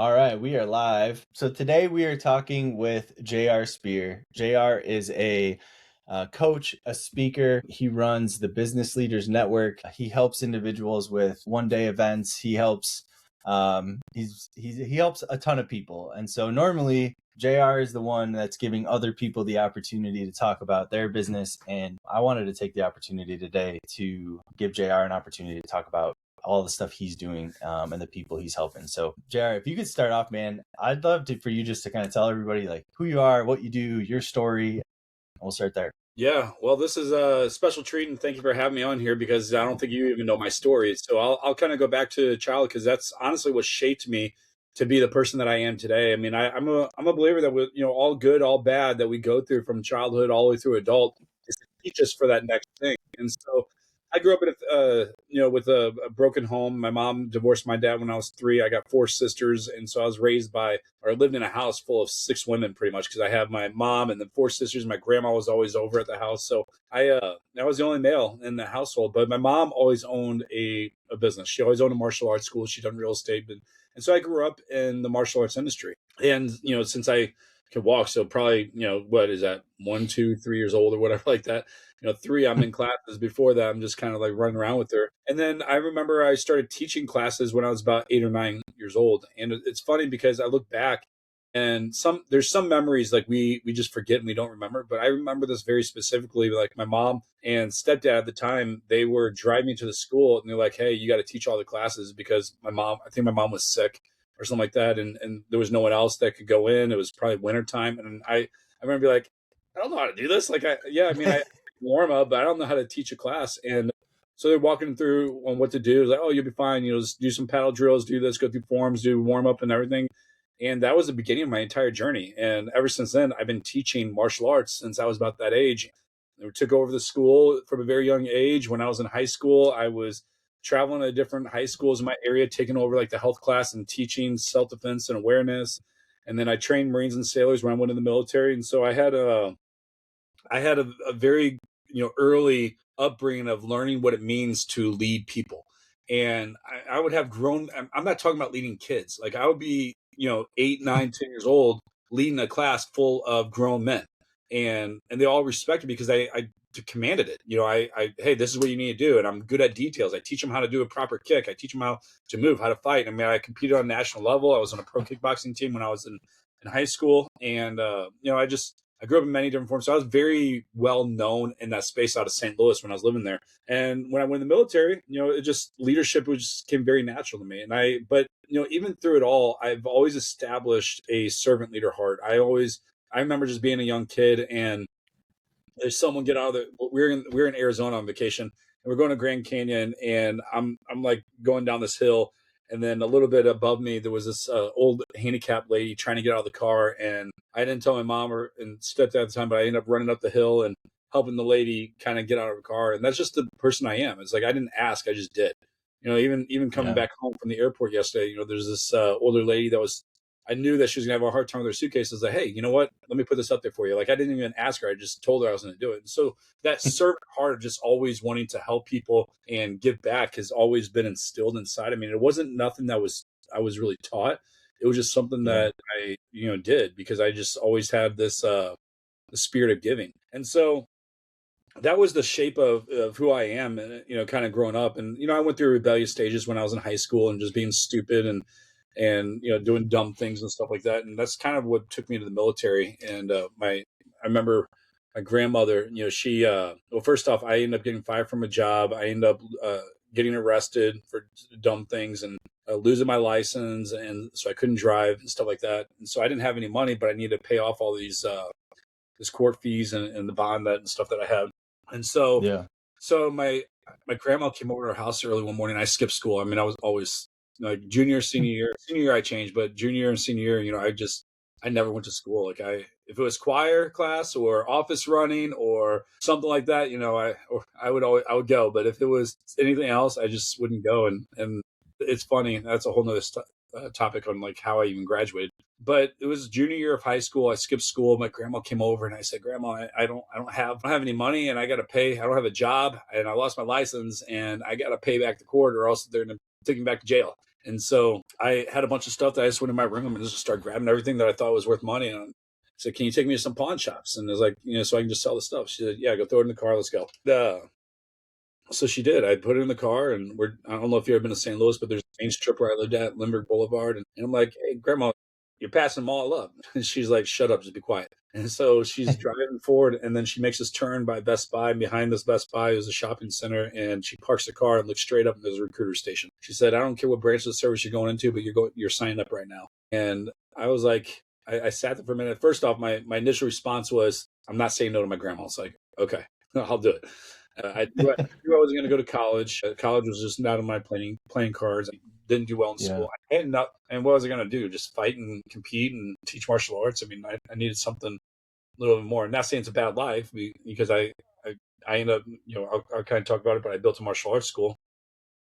All right, we are live. So today we are talking with JR Spear. JR is a coach, a speaker. He runs the Business Leaders Network. He helps individuals with one-day events. He helps a ton of people. And so normally JR is the one that's giving other people the opportunity to talk about their business. And I wanted to take the opportunity today to give JR an opportunity to talk about all the stuff he's doing and the people he's helping. So, JR, if you could start off, man, I'd love for you just to kind of tell everybody like who you are, what you do, your story. We'll start there. Yeah, well, this is a special treat, and thank you for having me on here because I don't think you even know my story. So I'll kind of go back to childhood because that's honestly what shaped me to be the person that I am today. I mean, I'm a believer that with all good, all bad that we go through from childhood all the way through adult is to teach us for that next thing. And so I grew up in with a broken home. My mom divorced my dad when I was 3. I got 4 sisters, and so I was raised by or lived in a house full of 6 women pretty much because I have my mom and then 4 sisters. My grandma was always over at the house, so I was the only male in the household. But my mom always owned a business. She always owned a martial arts school. She done real estate, and so I grew up in the martial arts industry. And since I could walk, so probably what is that, 1, 2, 3 years old or whatever like that. 3, I'm in classes. Before that, I'm just kind of like running around with her. And then I remember I started teaching classes when I was about 8 or 9 years old. And it's funny because I look back and there's some memories like we just forget and we don't remember. But I remember this very specifically. Like my mom and stepdad at the time, they were driving me to the school and they're like, "Hey, you got to teach all the classes," because I think my mom was sick or something like that, and there was no one else that could go in. It was probably wintertime, and I remember being like, "I don't know how to do this." Like, I mean, I warm up, but I don't know how to teach a class. And so they're walking through on what to do. It's like, "Oh, you'll be fine. Just do some paddle drills, do this, go through forms, do warm up and everything." And that was the beginning of my entire journey. And ever since then, I've been teaching martial arts since I was about that age. I took over the school from a very young age. When I was in high school, I was traveling to different high schools in my area, taking over like the health class and teaching self-defense and awareness. And then I trained Marines and sailors when I went in the military. And so I had a very early upbringing of learning what it means to lead people. And I would have grown. I'm not talking about leading kids. Like I would be 8, 9, 10 years old leading a class full of grown men, and they all respected me because I commanded it. Hey, this is what you need to do, and I'm good at details. I teach them how to do a proper kick. I teach them how to move, how to fight. I mean, I competed on national level. I was on a pro kickboxing team when I was in high school, and I grew up in many different forms. So I was very well known in that space out of St. Louis when I was living there. And when I went in the military, it just leadership just came very natural to me. But even through it all, I've always established a servant leader heart. I remember just being a young kid and there's someone get out of the, we were in Arizona on vacation and we're going to Grand Canyon and I'm like going down this hill. And then a little bit above me, there was this old handicapped lady trying to get out of the car. And I didn't tell my mom and stepdad at the time, but I ended up running up the hill and helping the lady kind of get out of her car. And that's just the person I am. It's like I didn't ask, I just did. Even coming Yeah. back home from the airport yesterday, there's this older lady that was, I knew that she was gonna have a hard time with her suitcase. I was like, "Hey, you know what? Let me put this up there for you." Like I didn't even ask her; I just told her I was going to do it. And so that servant heart of just always wanting to help people and give back has always been instilled inside. I mean, it wasn't nothing that I was really taught. It was just something Yeah. that I did because I just always had this the spirit of giving. And so that was the shape of who I am, and kind of growing up. And I went through rebellious stages when I was in high school and just being stupid and doing dumb things and stuff like that. And that's kind of what took me to the military. And I remember my grandmother. She well, first off, I ended up getting fired from a job. I ended up getting arrested for dumb things and losing my license, and so I couldn't drive and stuff like that. And so I didn't have any money, but I needed to pay off all these this court fees and the bond that and stuff that I had. And Yeah. so my grandma came over to our house early one morning. I skipped school. I mean, I was always like junior, senior year. Senior year I changed, but junior and senior year, I never went to school. Like if it was choir class or office running or something like that, I would go. But if it was anything else, I just wouldn't go. And it's funny. That's a whole nother topic on like how I even graduated. But it was junior year of high school. I skipped school. My grandma came over and I said, "Grandma, I don't have any money and I got to pay. I don't have a job and I lost my license and I got to pay back the court or else they're going to take me back to jail." And so I had a bunch of stuff that I just went in my room and just started grabbing everything that I thought was worth money. And I said, "Can you take me to some pawn shops?" And I was like, so I can just sell the stuff. She said, "Yeah, go throw it in the car. Let's go." So she did. I put it in the car, and I don't know if you've ever been to St. Louis, but there's a main strip where I lived at, Lindbergh Boulevard. And I'm like, "Hey, Grandma, you're passing them all up." And she's like, "Shut up, just be quiet." And so she's driving forward, and then she makes this turn by Best Buy. And behind this Best Buy is a shopping center, and she parks the car and looks straight up, and there's a recruiter station. She said, "I don't care what branch of the service you're going into, but you're signing up right now." And I was like, I sat there for a minute. First off, my initial response was, "I'm not saying no to my grandma." It's like, okay, I'll do it. I knew I wasn't going to go to college. College was just not on my playing cards. I didn't do well in Yeah. school. And what was I going to do? Just fight and compete and teach martial arts? I mean, I needed something a little bit more. I'm not saying it's a bad life because I ended up, I'll kind of talk about it, but I built a martial arts school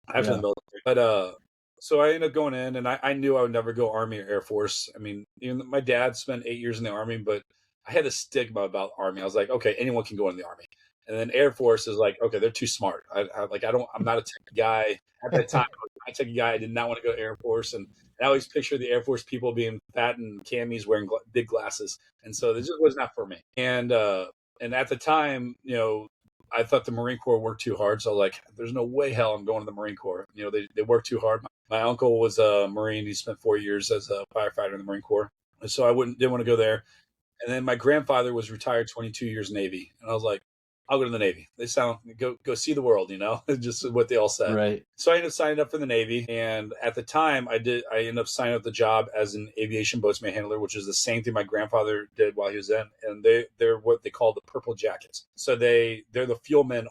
after the Yeah. military. But so I ended up going in, and I knew I would never go Army or Air Force. I mean, even my dad spent 8 years in the Army, but I had a stigma about Army. I was like, okay, anyone can go in the Army. And then Air Force is like, okay, they're too smart. I'm not a tech guy. At that time, I was not a tech guy. I did not want to go to Air Force. And I always picture the Air Force people being fat and camis wearing big glasses. And so this just was not for me. And at the time, I thought the Marine Corps worked too hard. So like, there's no way hell I'm going to the Marine Corps. They worked too hard. My uncle was a Marine. He spent 4 years as a firefighter in the Marine Corps. And so I didn't want to go there. And then my grandfather was retired 22 years Navy. And I was like, I'll go to the Navy. They go see the world, just what they all said. Right. So I ended up signing up for the Navy. And at the time I ended up signing up the job as an aviation boatsman handler, which is the same thing my grandfather did while he was in. And they're what they call the purple jackets. So they're the fuel men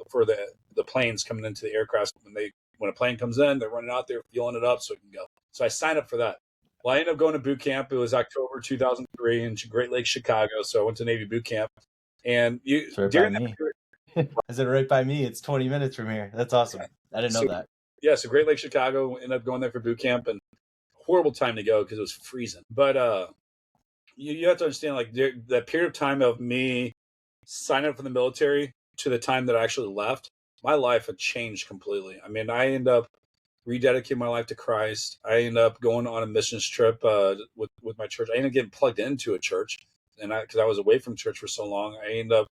for the planes coming into the aircraft. When a plane comes in, they're running out there, fueling it up so it can go. So I signed up for that. Well, I ended up going to boot camp. It was October 2003 in Great Lakes, Chicago. So I went to Navy boot camp. And It's right by me. I said right by me. It's 20 minutes from here. That's awesome. I didn't know that. Yeah, so Great Lakes, Chicago, ended up going there for boot camp, and horrible time to go because it was freezing. But you have to understand, like, that period of time of me signing up for the military to the time that I actually left, my life had changed completely. I mean, I ended up rededicating my life to Christ. I ended up going on a missions trip with my church. I ended up getting plugged into a church, and because I was away from church for so long, I ended up,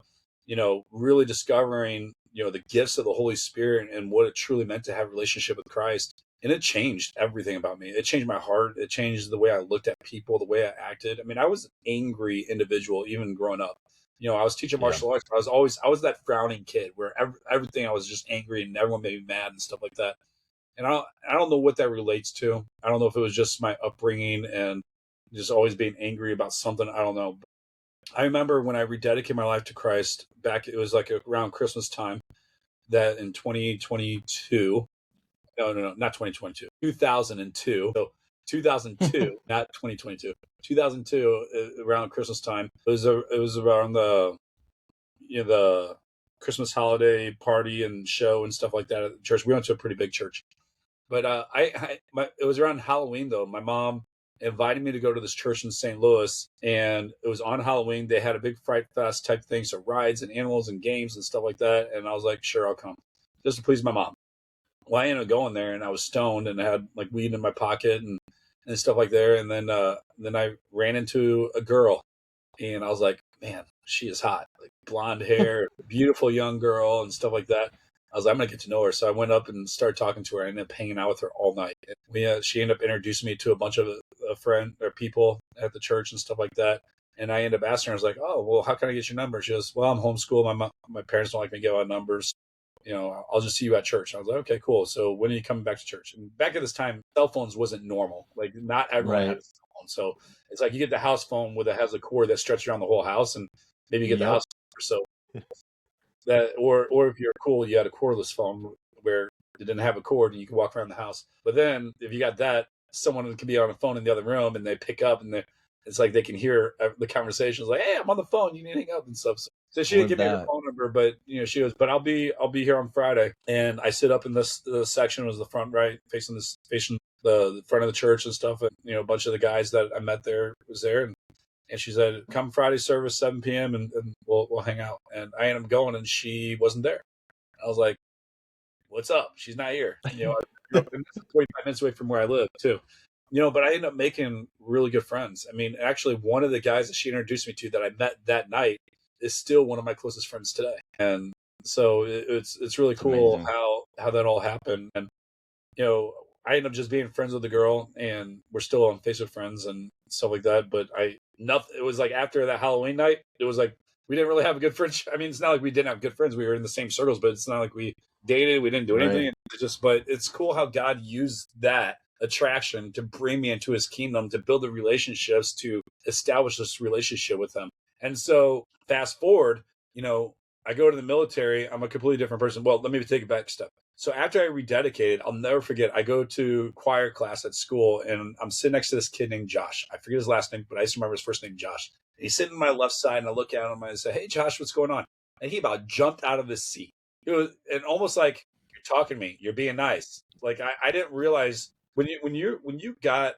really discovering, the gifts of the Holy Spirit and what it truly meant to have a relationship with Christ. And it changed everything about me. It changed my heart. It changed the way I looked at people, the way I acted. I mean, I was an angry individual even growing up. I was teaching martial arts. I was that frowning kid where everything I was just angry and everyone made me mad and stuff like that. And I don't know what that relates to. I don't know if it was just my upbringing and just always being angry about something. I don't know. I remember when I rededicated my life to Christ it was like around Christmas time, that in 2022, no, not 2022, 2002. So 2002, not 2022, 2002, around Christmas time. It was around the Christmas holiday party and show and stuff like that at the church. We went to a pretty big church. But it was around Halloween, though. My mom invited me to go to this church in St. Louis, and it was on Halloween. They had a big Fright Fest type thing, so rides and animals and games and stuff like that. And I was like, sure, I'll come, just to please my mom. Well, I ended up going there, and I was stoned, and I had like weed in my pocket and stuff like that. And then I ran into a girl, and I was like, man, she is hot, like blonde hair, beautiful young girl, and stuff like that. I was like, I'm gonna get to know her. So I went up and started talking to her. I ended up hanging out with her all night. She ended up introducing me to a bunch of friend or people at the church and stuff like that. And I ended up asking her, I was like, oh, well, how can I get your number? She goes, well, I'm homeschooled. My parents don't like me to give out numbers. I'll just see you at church. I was like, okay, cool. So when are you coming back to church? And back at this time, cell phones wasn't normal. Like not everyone had a cell phone. So it's like you get the house phone has a cord that stretches around the whole house, and maybe you get the house phone. So that, or if you're cool, you had a cordless phone where it didn't have a cord and you could walk around the house. But then if you got that, someone could be on a phone in the other room and they pick up and it's like they can hear the conversations like, hey, I'm on the phone, you need to hang up and stuff. So she didn't give me her phone number, but she goes, but I'll be here on Friday. And I sit up in this section, was the front right, facing the front of the church and stuff. And a bunch of the guys that I met there was there, and she said, come Friday service, 7 p.m. and we'll hang out. And I ended up going, and she wasn't there. I was like, what's up? She's not here. You know, I grew up in 45 minutes away from where I live too. You know, but I ended up making really good friends. I mean, actually, one of the guys that she introduced me to that I met that night is still one of my closest friends today. And so it's really It's cool amazing. how that all happened. And you know, I ended up just being friends with the girl, and we're still on Facebook friends and stuff like that. But nothing. It was like after that Halloween night, it was like we didn't really have a good friendship. I mean, it's not like we didn't have good friends. We were in the same circles, but it's not like we dated. We didn't do anything. Right. It's just, but it's cool how God used that attraction to bring me into His kingdom, to build the relationships, to establish this relationship with Him. And so, fast forward, you know, I go to the military. I'm a completely different person. Well, let me take it back a step. So after I rededicated, I'll never forget. I go to choir class at school, and I'm sitting next to this kid named Josh. I forget his last name, but I just remember his first name, Josh. And he's sitting on my left side, and I look at him and I say, "Hey, Josh, what's going on?" And he about jumped out of his seat. It was, and almost like, "You're talking to me. You're being nice." Like I didn't realize when you got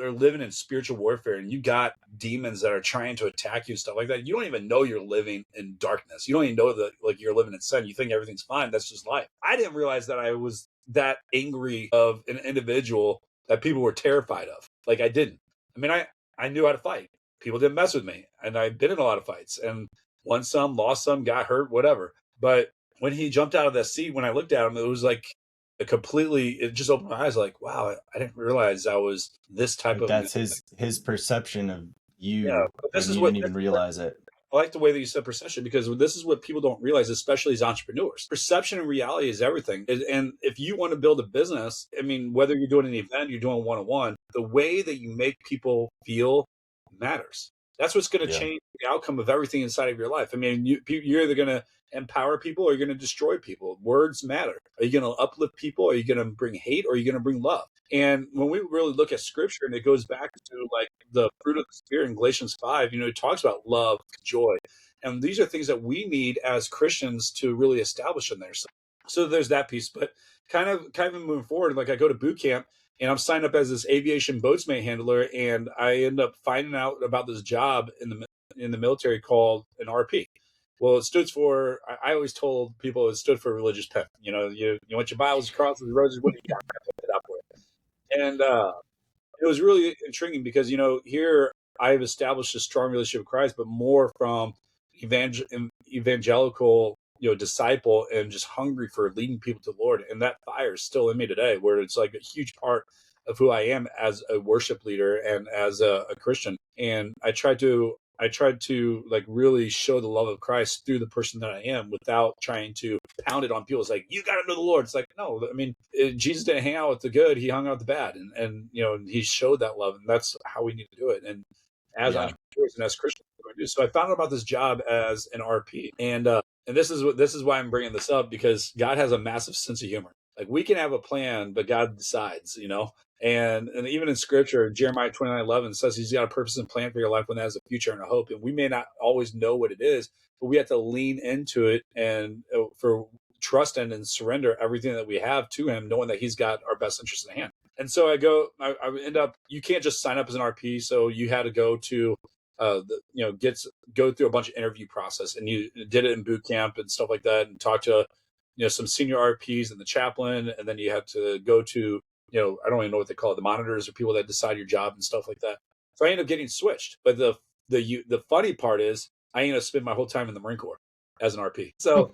are living in spiritual warfare and you got demons that are trying to attack you and stuff like that, you don't even know you're living in darkness. You don't even know that like you're living in sin. You think everything's fine. That's just life. I didn't realize that I was that angry of an individual that people were terrified of. Like I didn't. I mean, I knew how to fight. People didn't mess with me. And I've been in a lot of fights and won some, lost some, got hurt, whatever. But when he jumped out of that seat, when I looked at him, it was like it just opened my eyes like, wow, I didn't realize I was this type Like of that's his perception of yeah. you But when you didn't even realize it. I like the way that you said perception because this is what people don't realize, especially as entrepreneurs. Perception and reality is everything. And if you want to build a business, I mean, whether you're doing an event, you're doing one-on-one, the way that you make people feel matters. That's what's going to Yeah. change the outcome of everything inside of your life. I mean, you're either going to empower people or you're going to destroy people. Words matter. Are you going to uplift people? Are you going to bring hate? Or are you going to bring love? And when we really look at scripture, and it goes back to like the fruit of the spirit in Galatians 5, you know, it talks about love, joy. And these are things that we need as Christians to really establish in there. So there's that piece. But kind of moving forward, like I go to boot camp and I'm signed up as this aviation boatsmate handler, and I end up finding out about this job in the military called an RP. Well, it stood for. I always told people it stood for religious pimp. You know, you want your Bibles, crosses, roses. What do you got? Pimp it up with. And it was really intriguing because you know here I've established a strong relationship with Christ, but more from evangelical disciple and just hungry for leading people to the Lord, and that fire is still in me today, where it's like a huge part of who I am as a worship leader and as a Christian. And I tried to like really show the love of Christ through the person that I am without trying to pound it on people. It's like, you got to know the Lord. It's like, no, I mean, Jesus didn't hang out with the good. He hung out with the bad. And, you know, he showed that love, and that's how we need to do it. And as Yeah. entrepreneurs and as Christians, that's what we do. So I found out about this job as an RP, and this is why I'm bringing this up, because God has a massive sense of humor. Like we can have a plan, but God decides, you know. And even in Scripture, Jeremiah 29:11 says He's got a purpose and plan for your life, when that has a future and a hope. And we may not always know what it is, but we have to lean into it and for trust in and surrender everything that we have to Him, knowing that He's got our best interest in hand. And so I end up. You can't just sign up as an RP, so you had to go to go through a bunch of interview process, and you did it in boot camp and stuff like that, and talk to some senior RPs and the chaplain, and then you had to go to I don't even know what they call it, the monitors or people that decide your job and stuff like that. So I ended up getting switched. But the funny part is I ended up spending my whole time in the Marine Corps as an RP. So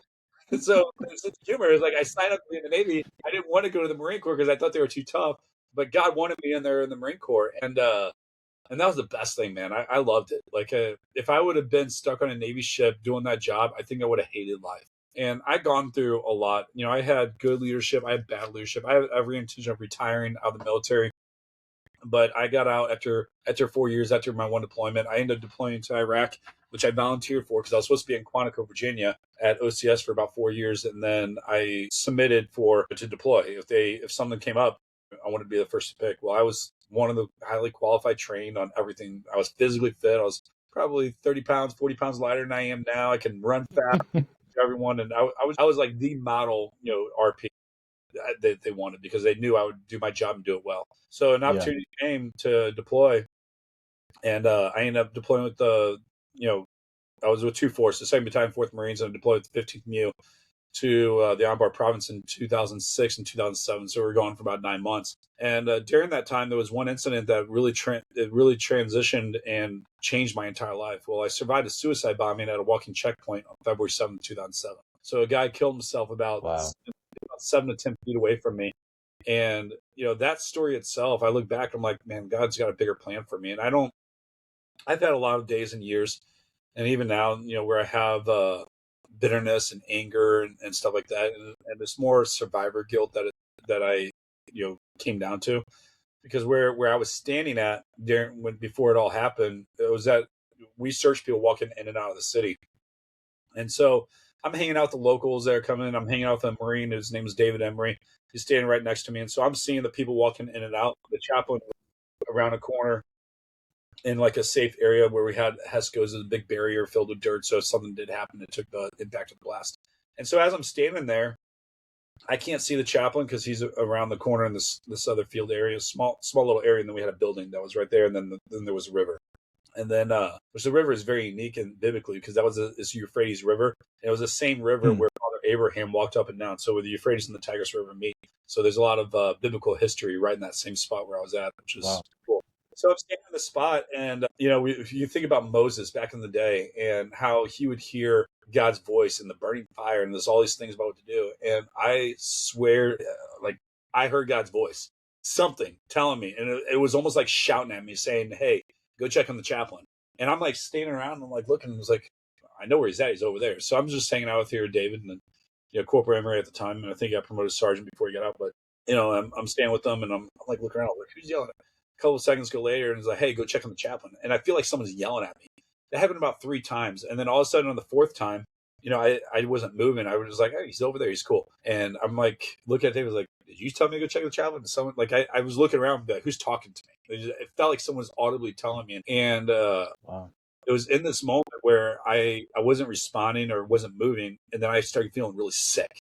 the humor is like I signed up to be in the Navy. I didn't want to go to the Marine Corps because I thought they were too tough, but God wanted me in there in the Marine Corps, and that was the best thing, man. I loved it. Like if I would have been stuck on a Navy ship doing that job, I think I would have hated life. And I'd gone through a lot. You know, I had good leadership. I had bad leadership. I had every intention of retiring out of the military. But I got out after 4 years after my one deployment. I ended up deploying to Iraq, which I volunteered for because I was supposed to be in Quantico, Virginia at OCS for about 4 years. And then I submitted to deploy. If something came up, I wanted to be the first to pick. Well, I was one of the highly qualified, trained on everything. I was physically fit. I was probably 30 pounds, 40 pounds lighter than I am now. I can run fast to everyone. And I was like the model, RP that they wanted, because they knew I would do my job and do it well. So an Yeah. opportunity came to deploy, and I ended up deploying with I was with two forces, 2nd Battalion, 4th Marines, and I deployed with the 15th MU to the Anbar province in 2006 and 2007. So we were gone for about 9 months. And during that time, there was one incident that really transitioned and changed my entire life. Well, I survived a suicide bombing at a walking checkpoint on February 7th, 2007. So a guy killed himself about 7 to 10 feet away from me. And, that story itself, I look back, I'm like, man, God's got a bigger plan for me. And I've had a lot of days and years, and even now, where I have bitterness and anger and stuff like that. And it's more survivor guilt that I, came down to, because where I was standing at before it all happened, it was that we search people walking in and out of the city. And so I'm hanging out with the locals that are coming in. I'm hanging out with a Marine. His name is David Emery. He's standing right next to me. And so I'm seeing the people walking in and out. The chaplain around a corner in like a safe area where we had HESCOs, a big barrier filled with dirt. So if something did happen, it took the impact of the blast. And so as I'm standing there, I can't see the chaplain because he's around the corner in this other field area, small little area. And then we had a building that was right there. And then there was a river. And then, which the river is very unique and biblically, because that was it's Euphrates River. And it was the same river where Father Abraham walked up and down. So where the Euphrates and the Tigris River meet. So there's a lot of biblical history right in that same spot where I was at, which is cool. So I'm standing in the spot, and if you think about Moses back in the day and how he would hear God's voice in the burning fire, and there's all these things about what to do. And I swear, like I heard God's voice, something telling me, and it was almost like shouting at me, saying, "Hey, go check on the chaplain." And I'm like standing around, and I'm like looking, and I was like, I know where he's at. He's over there. So I'm just hanging out with here, David, and Corporal Emery at the time, and I think he got promoted to sergeant before he got out. But I'm staying with them, and I'm like looking around, like who's yelling at me? A couple of seconds go later, and it's like, hey, go check on the chaplain. And I feel like someone's yelling at me. That happened about 3 times. And then all of a sudden on the 4th time, I wasn't moving. I was just like, hey, he's over there. He's cool. And I'm like, looking at David, like, did you tell me to go check the chaplain? And someone, like, I was looking around, like, who's talking to me? It felt like someone was audibly telling me. And wow. It was in this moment where I wasn't responding or wasn't moving. And then I started feeling really sick.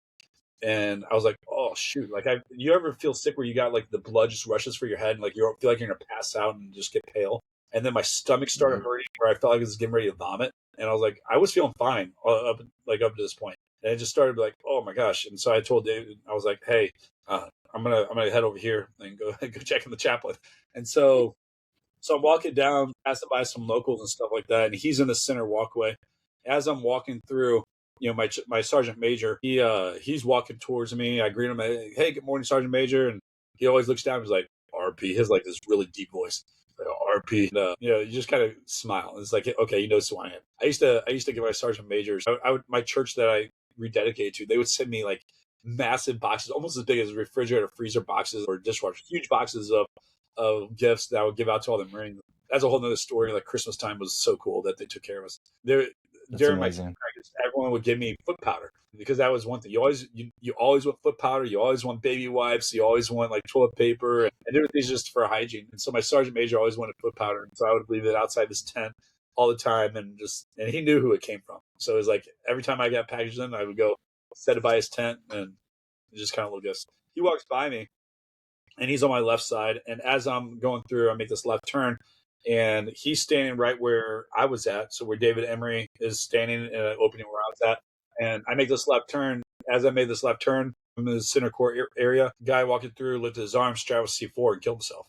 And I was like, oh, shoot. Like, you ever feel sick where you got, like, the blood just rushes for your head and, like, you feel like you're going to pass out and just get pale? And then my stomach started hurting where I felt like I was getting ready to vomit. And I was like, I was feeling fine up to this point. And it just started like, oh, my gosh. And so I told David, I was like, hey, I'm gonna head over here and go check on the chaplain. And so I'm walking down, passing by some locals and stuff like that. And he's in the center walkway. As I'm walking through, my sergeant major, he's walking towards me. I greet him, hey, good morning, Sergeant Major. And he always looks down and he's like, RP. He has like this really deep voice. Like, RP. And, you just kind of smile. It's like, okay, you know who I am. I used to get my sergeant majors. My church that I rededicated to, they would send me like massive boxes, almost as big as refrigerator, freezer boxes or dishwasher, huge boxes of gifts that I would give out to all the Marines. That's a whole nother story. Like Christmas time was so cool that they took care of us. During my practice, everyone would give me foot powder because that was one thing. You always want foot powder. You always want baby wipes. You always want like toilet paper and everything's just for hygiene. And so my sergeant major always wanted foot powder. And so I would leave it outside his tent all the time and he knew who it came from. So it was like every time I got packaged in, I would go set it by his tent and just kind of little gifts. He walks by me and he's on my left side. And as I'm going through, I make this left turn. And he's standing right where I was at. So where David Emery is standing in an opening where I was at. And I make this left turn. As I made this left turn from the center court area, guy walking through lifted his arm, strapped with C4 and killed himself.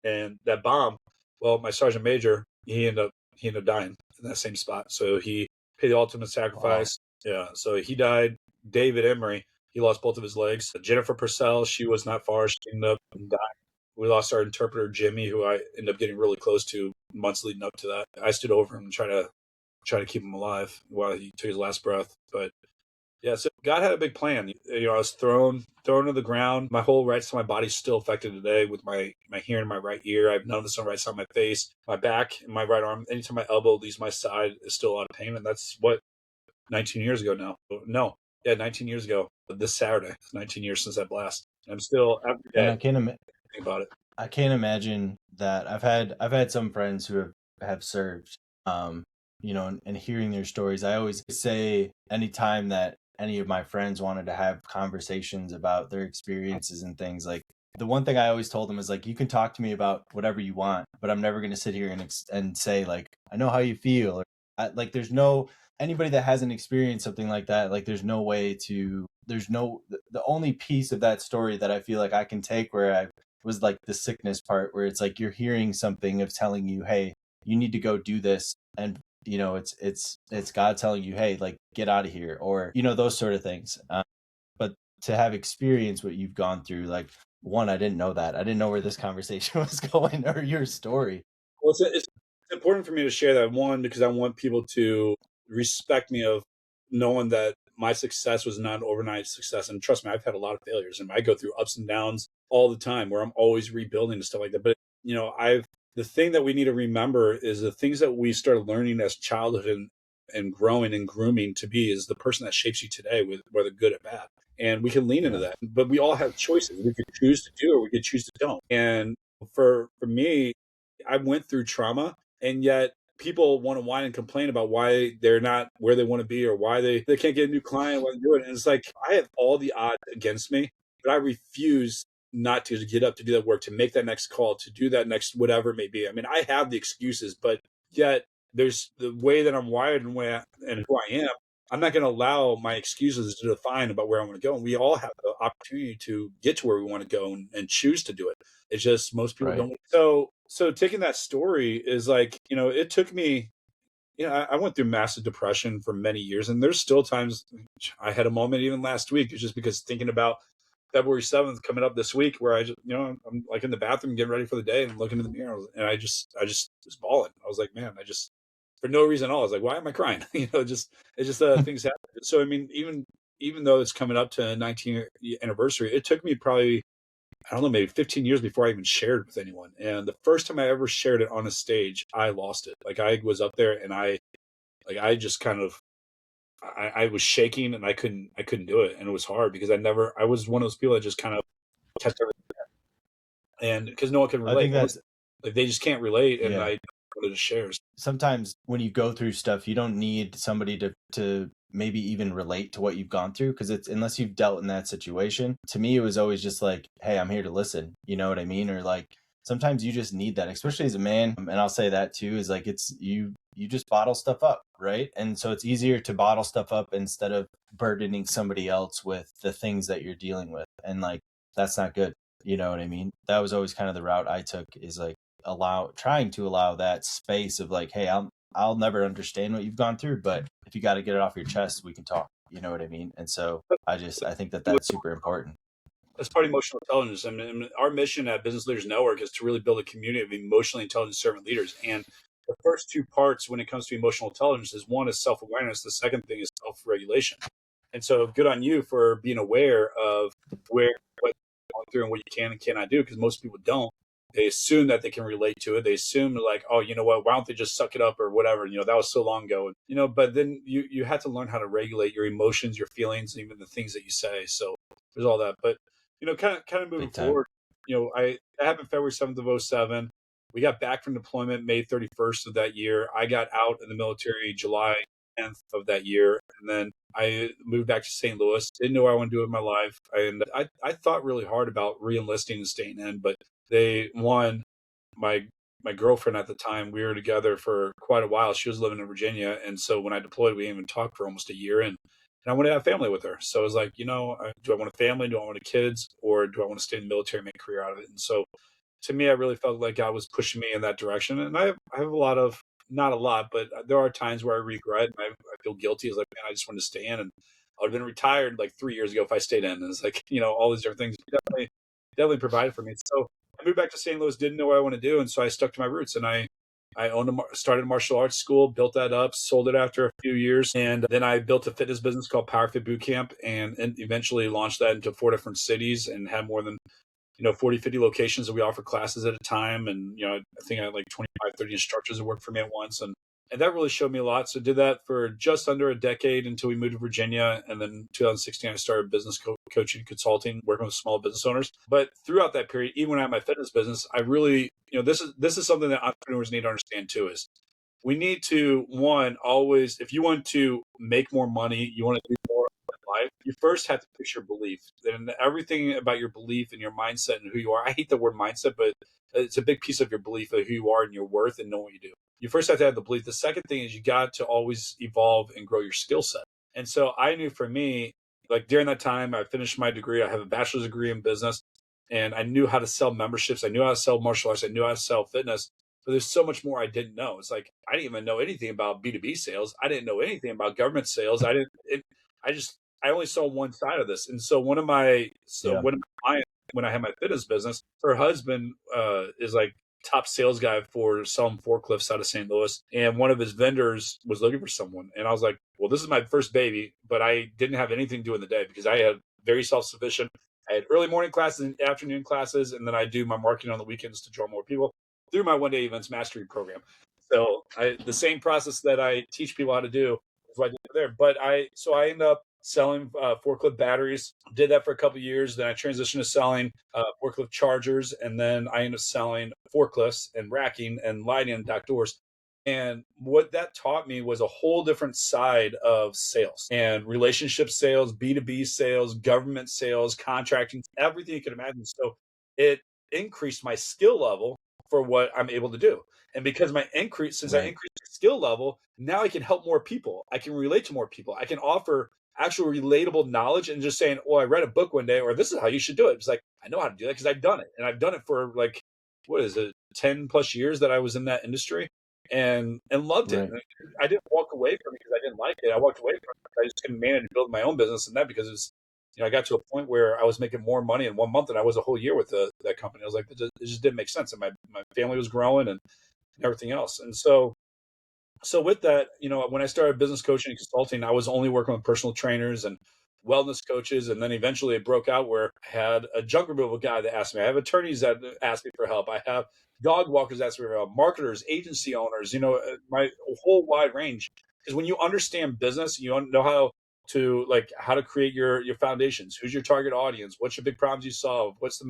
And that bomb, well, my sergeant major, he ended up dying in that same spot. So he paid the ultimate sacrifice. Wow. Yeah. So he died. David Emery, he lost both of his legs. Jennifer Purcell, she was not far. She ended up dying. We lost our interpreter, Jimmy, who I ended up getting really close to months leading up to that. I stood over him and tried to keep him alive while he took his last breath. But yeah, so God had a big plan. I was thrown to the ground. My whole right side of my body's still affected today with my hearing in my right ear. I have none of this on the right side of my face, my back, and my right arm. Anytime my elbow leaves my side, is still a lot of pain. And that's what 19 years ago now. No. Yeah, 19 years ago. This Saturday. 19 years since that blast. I'm still every day. I can't about it. I can't imagine that. I've had some friends who have served, and hearing their stories, I always say anytime that any of my friends wanted to have conversations about their experiences and things, like the one thing I always told them is like, you can talk to me about whatever you want, but I'm never going to sit here and say like, I know how you feel. Like there's no anybody that hasn't experienced something like that, like there's no way to there's no the only piece of that story that I feel like I can take where I was like the sickness part where it's like you're hearing something of telling you, hey, you need to go do this, and it's God telling you, hey, like get out of here, or those sort of things. But to have experienced what you've gone through, like one, I didn't know that. I didn't know where this conversation was going or your story. Well, it's important for me to share that, one, because I want people to respect me of knowing that my success was not an overnight success. And trust me, I've had a lot of failures and I go through ups and downs all the time where I'm always rebuilding and stuff like that. But I've the thing that we need to remember is the things that we started learning as childhood and growing and grooming to be is the person that shapes you today, with whether good or bad. And we can lean into Yeah. that. But we all have choices. We could choose to do or we could choose to don't. And for me, I went through trauma, and yet people want to whine and complain about why they're not where they want to be or why they can't get a new client, why they do it. And it's like I have all the odds against me, but I refuse not to get up to do that work, to make that next call, to do that next whatever it may be. I mean, I have the excuses, but yet there's the way that I'm wired and who I am. I'm not going to allow my excuses to define about where I want to go. And we all have the opportunity to get to where we want to go and choose to do it. It's just most people Right. don't. So taking that story is like, it took me, I went through massive depression for many years, and there's still times I had a moment even last week. It's just because thinking about February 7th coming up this week, where I just, I'm like in the bathroom getting ready for the day and looking in the mirror, and I just was bawling. I was like, man, for no reason at all. I was like, why am I crying? Things happen. So I mean, even though it's coming up to 19th anniversary, it took me probably, I don't know, maybe 15 years before I even shared with anyone. And the first time I ever shared it on a stage, I lost it. Like I was up there and I just kind of, I was shaking and I couldn't do it. And it was hard because I was one of those people that just kind of kept everything. And because no one can I relate. think that's Like they just can't relate. And yeah. I wanted to share. Sometimes when you go through stuff, you don't need somebody to maybe even relate to what you've gone through, because it's unless you've dealt in that situation. To me, it was always just like, hey, I'm here to listen. You know what I mean? Or like sometimes you just need that, especially as a man. And I'll say that too, is like it's you just bottle stuff up, right? And so it's easier to bottle stuff up instead of burdening somebody else with the things that you're dealing with. And like that's not good. You know what I mean? That was always kind of the route I took, is like trying to allow that space of like, hey, I'll never understand what you've gone through, but if you got to get it off your chest, we can talk. You know what I mean? And so I think that that's super important. That's part of emotional intelligence. I mean, our mission at Business Leaders Network is to really build a community of emotionally intelligent servant leaders. And the first two parts when it comes to emotional intelligence is, one is self-awareness. The second thing is self-regulation. And so good on you for being aware of what you're going through and what you can and cannot do, because most people don't. They assume that they can relate to it. They assume like, oh, you know what, why don't they just suck it up or whatever? That was so long ago. But then you have to learn how to regulate your emotions, your feelings, and even the things that you say. So there's all that. But kind of moving Big time. forward, that happened February 7th of '07. We got back from deployment May 31st of that year. I got out in the military July 10th of that year. And then I moved back to St. Louis. Didn't know what I want to do with my life. And I thought really hard about re-enlisting and staying in, but my my girlfriend at the time, we were together for quite a while. She was living in Virginia. And so when I deployed, we didn't even talk for almost a year. And I want to have family with her. So I was like, do I want a family? Do I want kids? Or do I want to stay in the military and make a career out of it? And so to me, I really felt like God was pushing me in that direction. And I have a lot of, not a lot, but there are times where I regret and I feel guilty. It's like, man, I just wanted to stay in. And I would have been retired like 3 years ago if I stayed in. And it's like, all these different things definitely provided for me. So I moved back to St. Louis, didn't know what I want to do. And so I stuck to my roots, and I started a martial arts school, built that up, sold it after a few years. And then I built a fitness business called PowerFit Bootcamp, and eventually launched that into 4 different cities and had more than 40, 50 locations that we offer classes at a time. And, I think I had like 25, 30 instructors that worked for me at once. And that really showed me a lot. So did that for just under a decade until we moved to Virginia. And then 2016, I started business coaching and consulting, working with small business owners. But throughout that period, even when I had my fitness business, I really, this is something that entrepreneurs need to understand too, is we need to, one, always, if you want to make more money, you want to do more in life, you first have to fix your belief. And everything about your belief and your mindset and who you are. I hate the word mindset, but it's a big piece of your belief of who you are and your worth and know what you do. You first have to have the belief. The second thing is you got to always evolve and grow your skill set. And so I knew for me, like during that time, I finished my degree. I have a bachelor's degree in business, and I knew how to sell memberships. I knew how to sell martial arts. I knew how to sell fitness. But there's so much more I didn't know. It's like I didn't even know anything about B2B sales. I didn't know anything about government sales. I didn't. I only saw one side of this. And so Yeah. one of my clients, when I had my fitness business, her husband is like top sales guy for selling forklifts out of St. Louis. And one of his vendors was looking for someone. And I was like, well, this is my first baby, but I didn't have anything to do in the day because I had very self-sufficient. I had early morning classes and afternoon classes, and then I do my marketing on the weekends to draw more people through my one-day events mastery program. So the same process that I teach people how to do is what I did there. But I ended up selling forklift batteries. Did that for a couple of years. Then I transitioned to selling forklift chargers, and then I ended up selling forklifts and racking and lighting and dock doors. And what that taught me was a whole different side of sales and relationship sales, B2B sales, government sales, contracting, everything you can imagine. So it increased my skill level for what I'm able to do. And because since I Right. increased the skill level, now I can help more people. I can relate to more people. I can offer actual relatable knowledge and just saying, oh, I read a book one day, or this is how you should do it. It's like, I know how to do that because I've done it. And I've done it for like, what is it, 10 plus years that I was in that industry and loved it. Right. And I didn't walk away from it because I didn't like it. I walked away from it because I just couldn't manage to build my own business and that because it's, I got to a point where I was making more money in 1 month than I was a whole year with that company. I was like, it just didn't make sense. And my family was growing and everything else. And so with that, when I started business coaching and consulting, I was only working with personal trainers and wellness coaches. And then eventually it broke out where I had a junk removal guy that asked me. I have attorneys that ask me for help. I have dog walkers that ask me for help, marketers, agency owners, my whole wide range. Because when you understand business, you know how to create your foundations. Who's your target audience? What's your big problems you solve? What's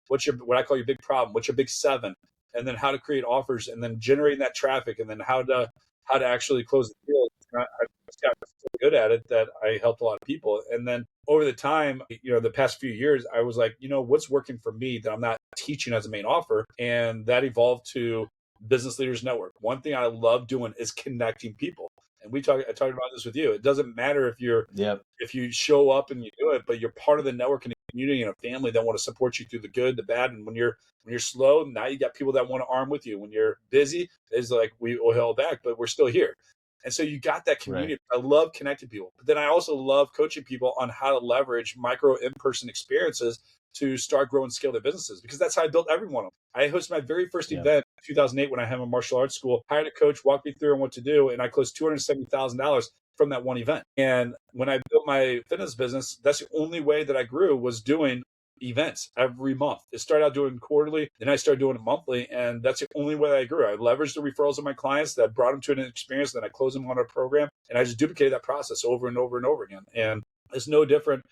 what I call your big problem? What's your big seven? And then how to create offers and then generating that traffic and then how to actually close the deal. I just got so good at it that I helped a lot of people. And then over the time, the past few years, I was like, what's working for me that I'm not teaching as a main offer? And that evolved to Business Leaders Network. One thing I love doing is connecting people. And I talked about this with you. It doesn't matter Yep. if you show up and you do it, but you're part of the network and a community and a family that want to support you through the good, the bad. And when you're slow, now you got people that want to arm with you. When you're busy, it's like we'll held back, but we're still here. And so you got that Right. community. I love connecting people, but then I also love coaching people on how to leverage micro in-person experiences to start growing, scale their businesses, because that's how I built every one of them. I hosted my very first Yeah. event in 2008 when I had my martial arts school, hired a coach, walked me through on what to do, and I closed $270,000 from that one event. And when I built my fitness business, that's the only way that I grew was doing events every month. It started out doing quarterly, then I started doing it monthly, and that's the only way that I grew. I leveraged the referrals of my clients that brought them to an experience, then I closed them on a program, and I just duplicated that process over and over and over again. And it's no different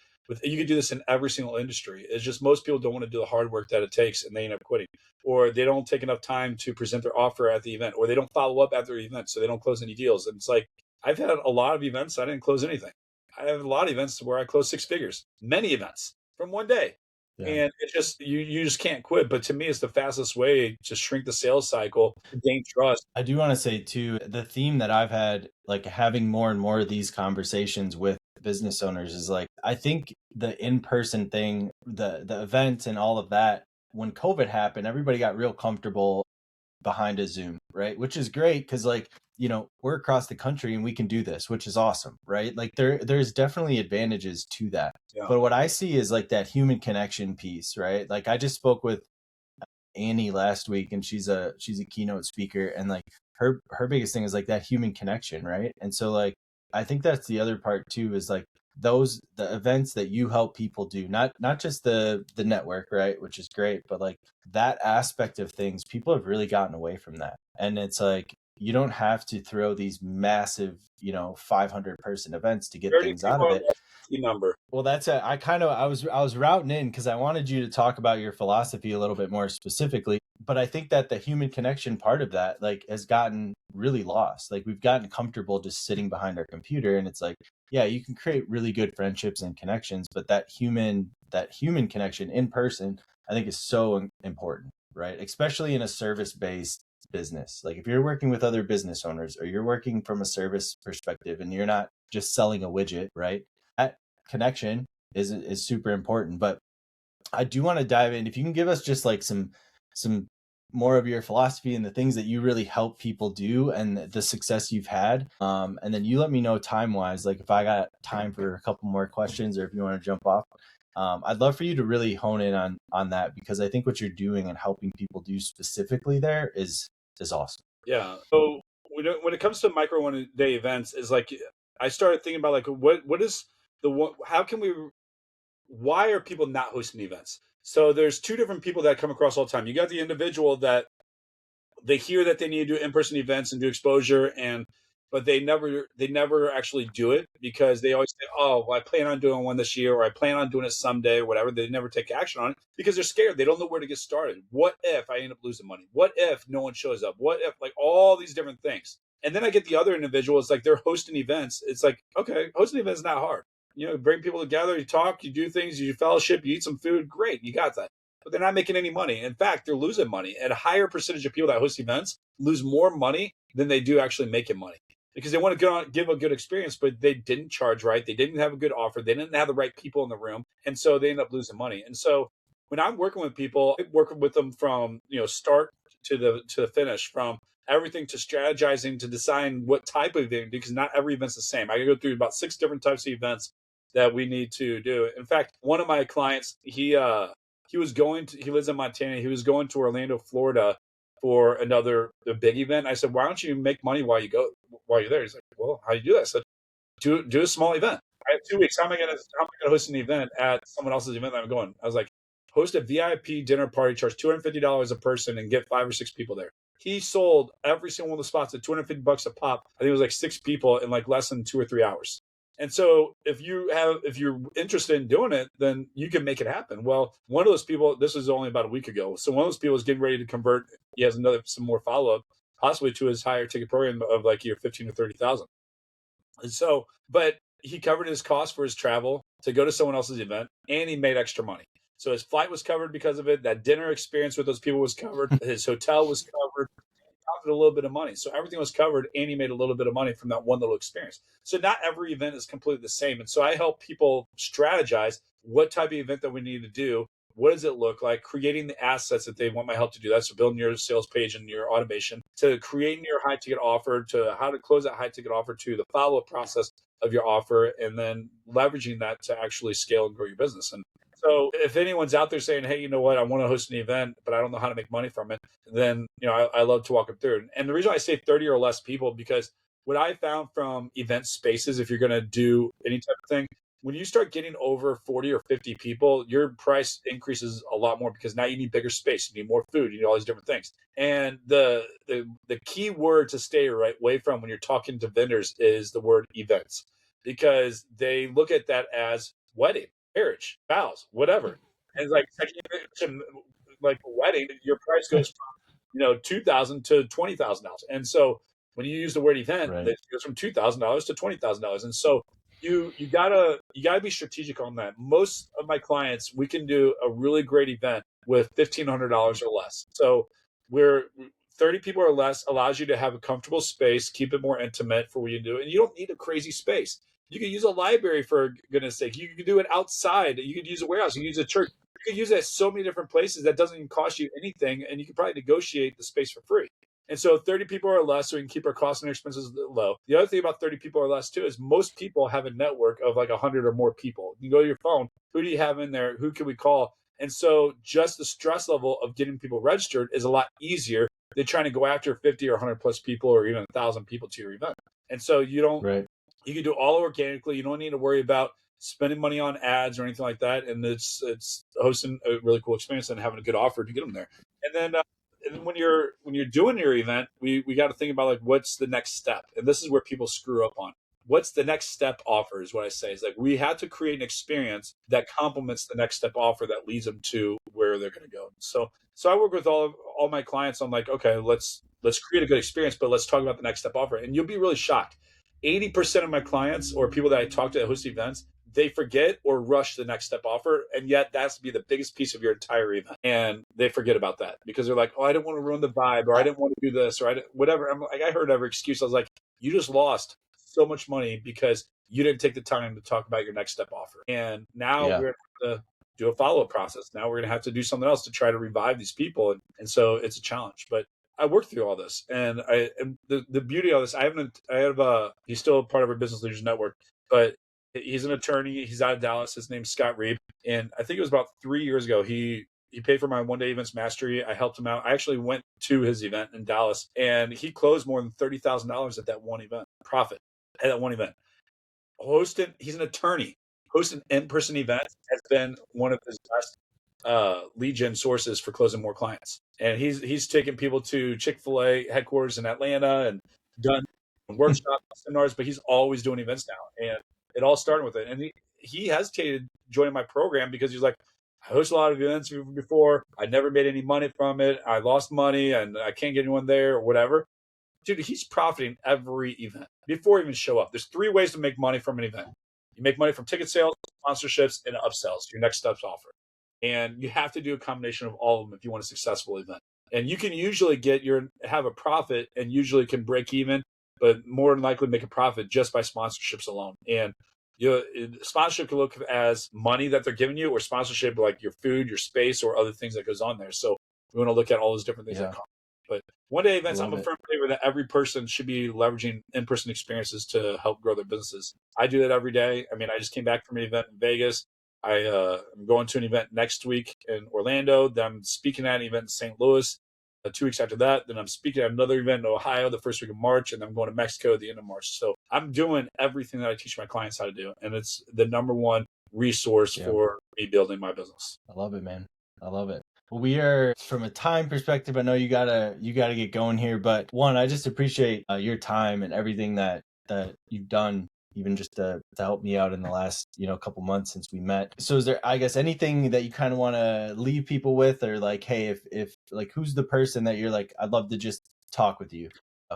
you could do this in every single industry. It's just most people don't want to do the hard work that it takes and they end up quitting, or they don't take enough time to present their offer at the event, or they don't follow up at their event, so they don't close any deals. And it's like, I've had a lot of events I didn't close anything. I have a lot of events where I closed six figures, many events from one day. Yeah. And it's just you just can't quit. But to me, it's the fastest way to shrink the sales cycle, to gain trust. I do want to say too, the theme that I've had, like having more and more of these conversations with business owners, is like, I think the in-person thing, the event and all of that, when COVID happened, everybody got real comfortable behind a Zoom, right? Which is great because like, we're across the country and we can do this, which is awesome, right? Like there's definitely advantages to that. Yeah. But what I see is like that human connection piece, right? Like I just spoke with Annie last week, and she's a keynote speaker, and like her biggest thing is like that human connection, right? And so like I think that's the other part too, is like the events that you help people do, not just the network, right, which is great, but like that aspect of things, people have really gotten away from that. And it's like, you don't have to throw these massive 500 person events to get 30 things out people of are it. less team member. Well, I was routing in because I wanted you to talk about your philosophy a little bit more specifically. But I think that the human connection part of that, like, has gotten really lost. Like, we've gotten comfortable just sitting behind our computer, and it's like, yeah, you can create really good friendships and connections, but that human connection in person, I think, is so important, right? Especially in a service-based business. Like, if you're working with other business owners, or you're working from a service perspective, and you're not just selling a widget, right? That connection is super important. But I do want to dive in. If you can give us just like some more of your philosophy and the things that you really help people do and the success you've had. And then you let me know time wise, like if I got time for a couple more questions, or if you want to jump off. I'd love for you to really hone in on that, because I think what you're doing and helping people do specifically there is awesome. Yeah. So when it comes to micro 1 day events, is like I started thinking about like what is how can we, why are people not hosting events? So there's two different people that I come across all the time. You got the individual that they hear that they need to do in-person events and do exposure, but they never actually do it, because they always say, oh, well, I plan on doing one this year, or I plan on doing it someday, or whatever. They never take action on it because they're scared. They don't know where to get started. What if I end up losing money? What if no one shows up? What if, like, all these different things? And then I get the other individual. It's like they're hosting events. It's like, okay, hosting events is not hard. Bring people together, you talk, you do things, you fellowship, you eat some food. Great, you got that. But they're not making any money. In fact, they're losing money. And a higher percentage of people that host events lose more money than they do actually making money, because they want to give a good experience, but they didn't charge right. They didn't have a good offer. They didn't have the right people in the room. And so they end up losing money. And so when I'm working with people, I work with them from, start to the finish, from everything to strategizing to deciding what type of event, because not every event's the same. I go through about 6 different types of events that we need to do. In fact, one of my clients, he lives in Montana. He was going to Orlando, Florida for a big event. I said, why don't you make money while you're there? He's like, well, how do you do that? I said, do a small event. I have 2 weeks. How am I gonna host an event at someone else's event that I'm going? I was like, host a VIP dinner party, charge $250 a person, and get 5 or 6 people there. He sold every single one of the spots at $250 a pop. I think it was like 6 people in like less than 2 or 3 hours. And so if you're interested in doing it, then you can make it happen. Well, one of those people, this was only about a week ago. So one of those people is getting ready to convert. He has some more follow up, possibly to his higher ticket program of like your 15 or 30,000. And so, but he covered his cost for his travel to go to someone else's event, and he made extra money. So his flight was covered because of it. That dinner experience with those people was covered. His hotel was covered. A little bit of money. So everything was covered, and he made a little bit of money from that one little experience. So not every event is completely the same. And so I help people strategize what type of event that we need to do. What does it look like? Creating the assets that they want my help to do. That's building your sales page and your automation, to creating your high ticket offer, to how to close that high ticket offer, to the follow up process of your offer, and then leveraging that to actually scale and grow your business. And so if anyone's out there saying, hey, you know what, I want to host an event, but I don't know how to make money from it, then, I love to walk them through it. And the reason I say 30 or less people, because what I found from event spaces, if you're going to do any type of thing, when you start getting over 40 or 50 people, your price increases a lot more, because now you need bigger space, you need more food, you need all these different things. And the key word to stay away from when you're talking to vendors is the word events, because they look at that as wedding, marriage, vows, whatever. And it's like a wedding, your price goes from $2,000 to $20,000, and so when you use the word event, Right. it goes from $2,000 to $20,000, and so you gotta be strategic on that. Most of my clients, we can do a really great event with $1,500 or less. So we're 30 people or less allows you to have a comfortable space, keep it more intimate for what you do, and you don't need a crazy space. You can use a library, for goodness sake. You can do it outside. You could use a warehouse. You can use a church. You could use it at so many different places that doesn't even cost you anything, and you can probably negotiate the space for free. And so 30 people or less, so we can keep our costs and expenses low. The other thing about 30 people or less, too, is most people have a network of like 100 or more people. You can go to your phone. Who do you have in there? Who can we call? And so just the stress level of getting people registered is a lot easier than trying to go after 50 or 100 plus people, or even 1,000 people to your event. And so Right. you can do it all organically. You don't need to worry about spending money on ads or anything like that. And it's hosting a really cool experience and having a good offer to get them there. And then when you're doing your event, we got to think about like what's the next step. And this is where people screw up on. what's the next step offer is what I say. It's like we have to create an experience that complements the next step offer that leads them to where they're going to go. So I work with all my clients. I'm like, okay, let's create a good experience, but let's talk about the next step offer. And you'll be really shocked. 80% of my clients or people that I talk to that host events, they forget or rush the next step offer. And yet that's to be the biggest piece of your entire event. And they forget about that because they're like, oh, I didn't want to ruin the vibe, or I didn't want to do this, or whatever. I'm like, I heard every excuse. I was like, you just lost so much money because you didn't take the time to talk about your next step offer. And now we're going to have to do a follow-up process. Now we're going to have to do something else to try to revive these people. And so it's a challenge, but I worked through all this, and the beauty of this, he's still part of our Business Leaders Network, but he's an attorney. He's out of Dallas. His name's Scott Reeb. And I think it was about 3 years ago, he paid for my one-day events mastery. I helped him out. I actually went to his event in Dallas, and he closed more than $30,000 at that one event, profit at that one event. He's an attorney. Hosting in-person events has been one of his best lead gen sources for closing more clients. And he's taken people to Chick-fil-A headquarters in Atlanta and done workshops, seminars, but he's always doing events now. And it all started with it. And he hesitated joining my program because he's like, I host a lot of events before. I never made any money from it. I lost money and I can't get anyone there or whatever. Dude, he's profiting every event before he even show up. There's 3 ways to make money from an event. You make money from ticket sales, sponsorships, and upsells, your next steps offer. And you have to do a combination of all of them if you want a successful event. And you can usually have a profit and usually can break even, but more than likely make a profit just by sponsorships alone. And sponsorship can look as money that they're giving you, or sponsorship like your food, your space, or other things that goes on there. So we want to look at all those different things that come. But one-day events, I'm a firm believer that every person should be leveraging in-person experiences to help grow their businesses. I do that every day. I mean, I just came back from an event in Vegas. I'm going to an event next week in Orlando. Then I'm speaking at an event in St. Louis 2 weeks after that. Then I'm speaking at another event in Ohio the first week of March, and I'm going to Mexico at the end of March. So I'm doing everything that I teach my clients how to do, and it's the number one resource for me building my business. I love it, man. I love it. Well, we are, from a time perspective, I know you gotta get going here, but one, I just appreciate your time and everything that you've done, even just to help me out in the last couple months since we met. So is there, I guess, anything that you kind of want to leave people with, or like, hey, if like, who's the person that you're like, I'd love to just talk with you?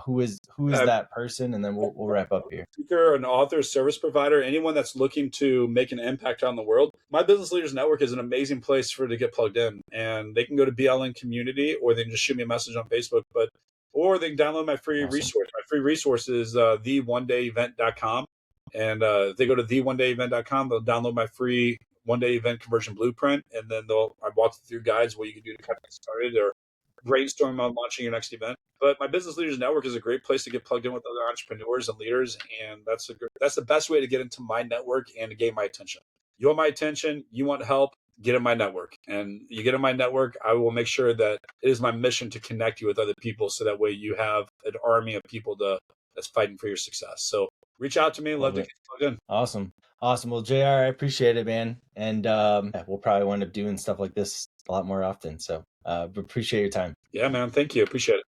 Who is that person? And then we'll wrap up here. Speaker, an author, service provider, anyone that's looking to make an impact on the world. My Business Leaders Network is an amazing place to get plugged in. And they can go to BLN Community, or they can just shoot me a message on Facebook, or they can download my free resource. My free resource is theonedayevent.com. And if they go to theonedayevent.com, they'll download my free one-day event conversion blueprint. And then I walk through guides what you can do to kind of get started, or brainstorm on launching your next event. But my Business Leaders Network is a great place to get plugged in with other entrepreneurs and leaders, and that's the best way to get into my network and to gain my attention. You want my attention, you want help, get in my network. And you get in my network, I will make sure that it is my mission to connect you with other people, so that way you have an army of people that's fighting for your success. So reach out to me. Love to get plugged in. Awesome. Well, JR, I appreciate it, man. And we'll probably wind up doing stuff like this a lot more often. So appreciate your time. Yeah, man. Thank you. Appreciate it.